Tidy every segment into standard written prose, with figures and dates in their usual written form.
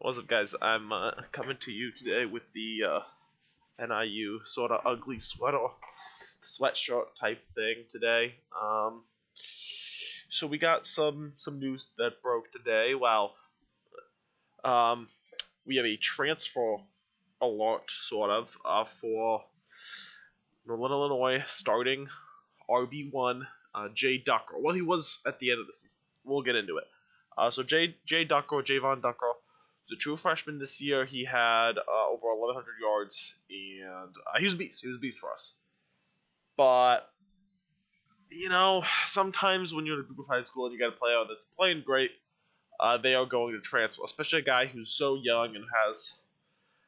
What's up, guys? I'm coming to you today with the NIU sort of ugly sweatshirt type thing today. So we got some news that broke today. Wow. Um, we have a transfer alert, sort of, for Northern Illinois starting RB1 Jay Ducker. Well, he was at the end of the season. We'll get into it. So Jay Ducker, Jayvon Ducker, was a true freshman this year. He had over 1,100 yards, and he was a beast. He was a beast for us. But sometimes when you're in a group of high school and you got a player that's playing great, they are going to transfer, especially a guy who's so young and has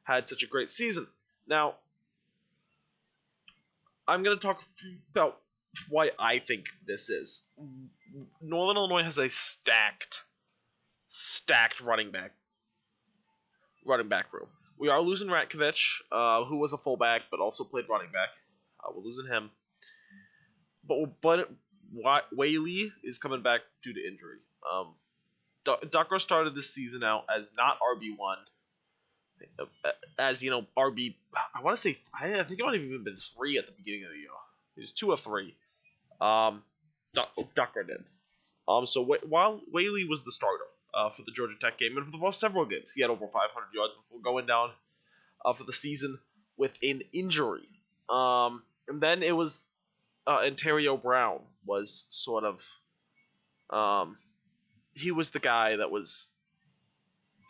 had such a great season. Now, I'm going to talk about why I think this is. Northern Illinois has a stacked running back room. We are losing Ratkovich, who was a fullback but also played running back. We're losing him. But Whaley is coming back due to injury. Ducker started this season out as not RB1, as RB. I want to say I think it might have even been 3 at the beginning of the year. He was 2 or 3. Ducker did. So while Whaley was the starter for the Georgia Tech game, and for the first several games, he had over 500 yards before going down for the season with an injury. And then it was Ontario Brown was sort of he was the guy that was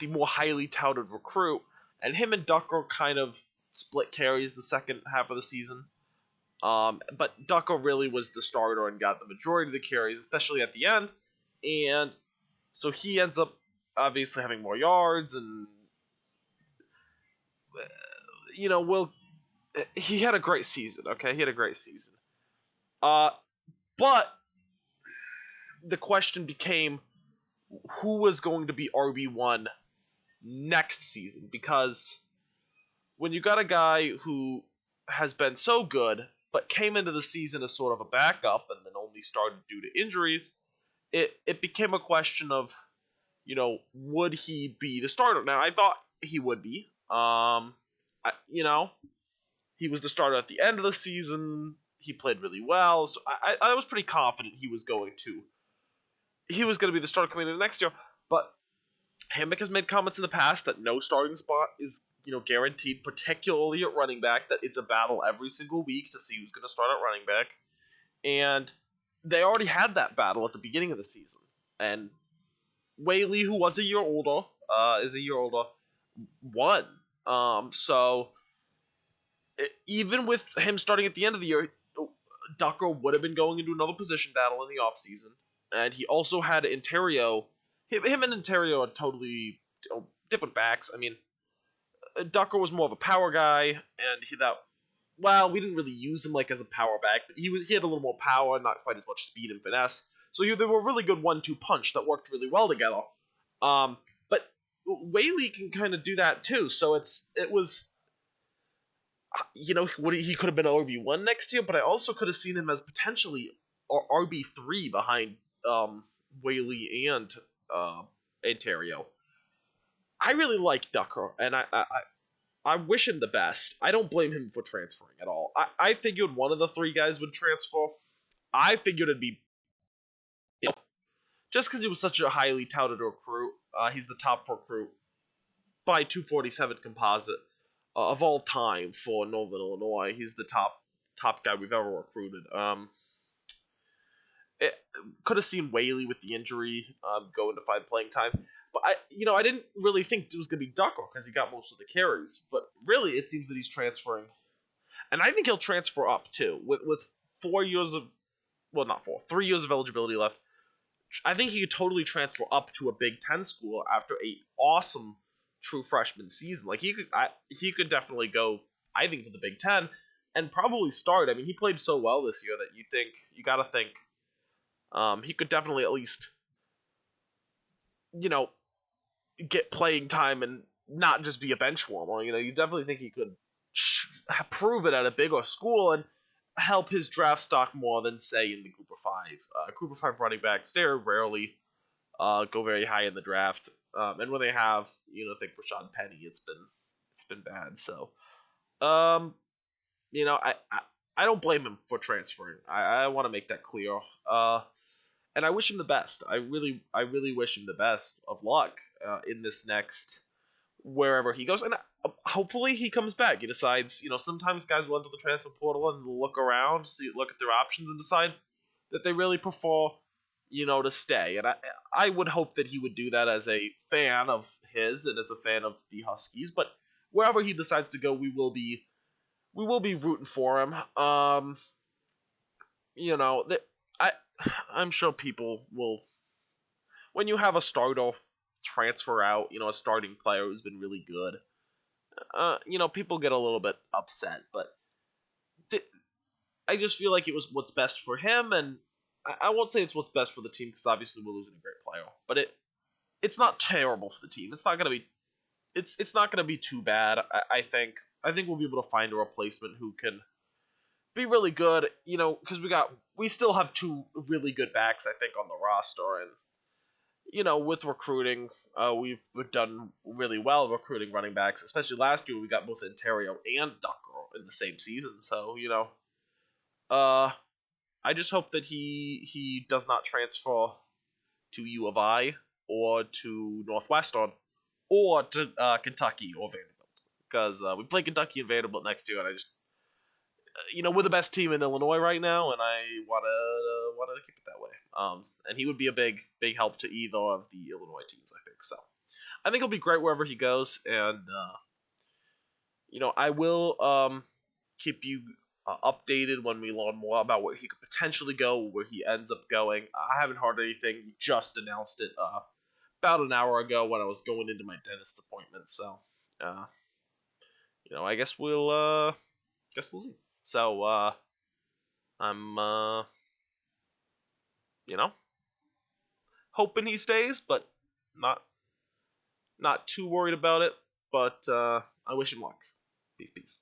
the more highly touted recruit, and him and Ducker kind of split carries the second half of the season. But Ducker really was the starter and got the majority of the carries, especially at the end. And so he ends up obviously having more yards, and he had a great season. Okay, he had a great season. But the question became who was going to be RB1 next season, because when you got a guy who has been so good but came into the season as sort of a backup and then only started due to injuries, it became a question of, would he be the starter? Now, I thought he would be. He was the starter at the end of the season. He played really well, so I was pretty confident he was going to be the starter coming into the next year. But Hammock has made comments in the past that no starting spot is guaranteed, particularly at running back, that it's a battle every single week to see who's going to start at running back. And they already had that battle at the beginning of the season. And Whaley, who was is a year older, won. So even with him starting at the end of the year, Ducker would have been going into another position battle in the offseason. And he also had Ontario. Him and Ontario are totally different backs. I mean, Ducker was more of a power guy, and we didn't really use him as a power back, but he had a little more power, not quite as much speed and finesse. So they were a really good 1-2 punch that worked really well together. But Whaley can kind of do that too. So it was he could have been RB1 next year, but I also could have seen him as potentially RB3 behind Whaley and Ontario. I really like Ducker, and I wish him the best. I don't blame him for transferring at all. I figured one of the 3 guys would transfer. I figured it'd be just because he was such a highly touted recruit. He's the top recruit by 247 composite of all time for Northern Illinois. He's the top guy we've ever recruited. It could have seen Whaley with the injury go into find playing time. But I didn't really think it was going to be Ducker because he got most of the carries. But really, it seems that he's transferring. And I think he'll transfer up, too. With 4 years of... Well, not 4. 3 years of eligibility left. I think he could totally transfer up to a Big Ten school after a awesome true freshman season. He could definitely go, I think, to the Big Ten and probably start. I mean, he played so well this year that you got to think he could definitely at least, get playing time and not just be a bench warmer. You definitely think he could prove it at a bigger school and help his draft stock more than, say, in the Group of 5. Group of 5 running backs very rarely go very high in the draft. And when they have, think Rashad Penny, it's been bad. So, um, I don't blame him for transferring. I want to make that clear. And I wish him the best. I really wish him the best of luck in this next wherever he goes, and hopefully he comes back. He decides, sometimes guys will enter the transfer portal and look around, look at their options, and decide that they really prefer, to stay. And I would hope that he would do that as a fan of his and as a fan of the Huskies. But wherever he decides to go, we will be rooting for him. That I I'm sure people will, when you have a starter transfer out, a starting player who's been really good. People get a little bit upset, but th- I just feel like it was what's best for him, and I won't say it's what's best for the team because obviously we're losing a great player, but it's not terrible for the team. It's not gonna be too bad. I think we'll be able to find a replacement who can be really good. Because we still have two really good backs, I think, on the roster, and with recruiting, we've done really well recruiting running backs. Especially last year, we got both Ontario and Ducker in the same season. So uh, I just hope that he does not transfer to U of I or to Northwestern or to Kentucky or Vanderbilt because we play Kentucky and Vanderbilt next year, and I just we're the best team in Illinois right now, and I wanna keep it that way. And he would be a big help to either of the Illinois teams, I think. So I think he'll be great wherever he goes, and I will keep you updated when we learn more about where he could potentially go, where he ends up going. I haven't heard anything. He just announced it about an hour ago when I was going into my dentist appointment. So, I guess we'll see. So, I'm you know, hoping he stays, but not not too worried about it. But I wish him luck. Peace, peace.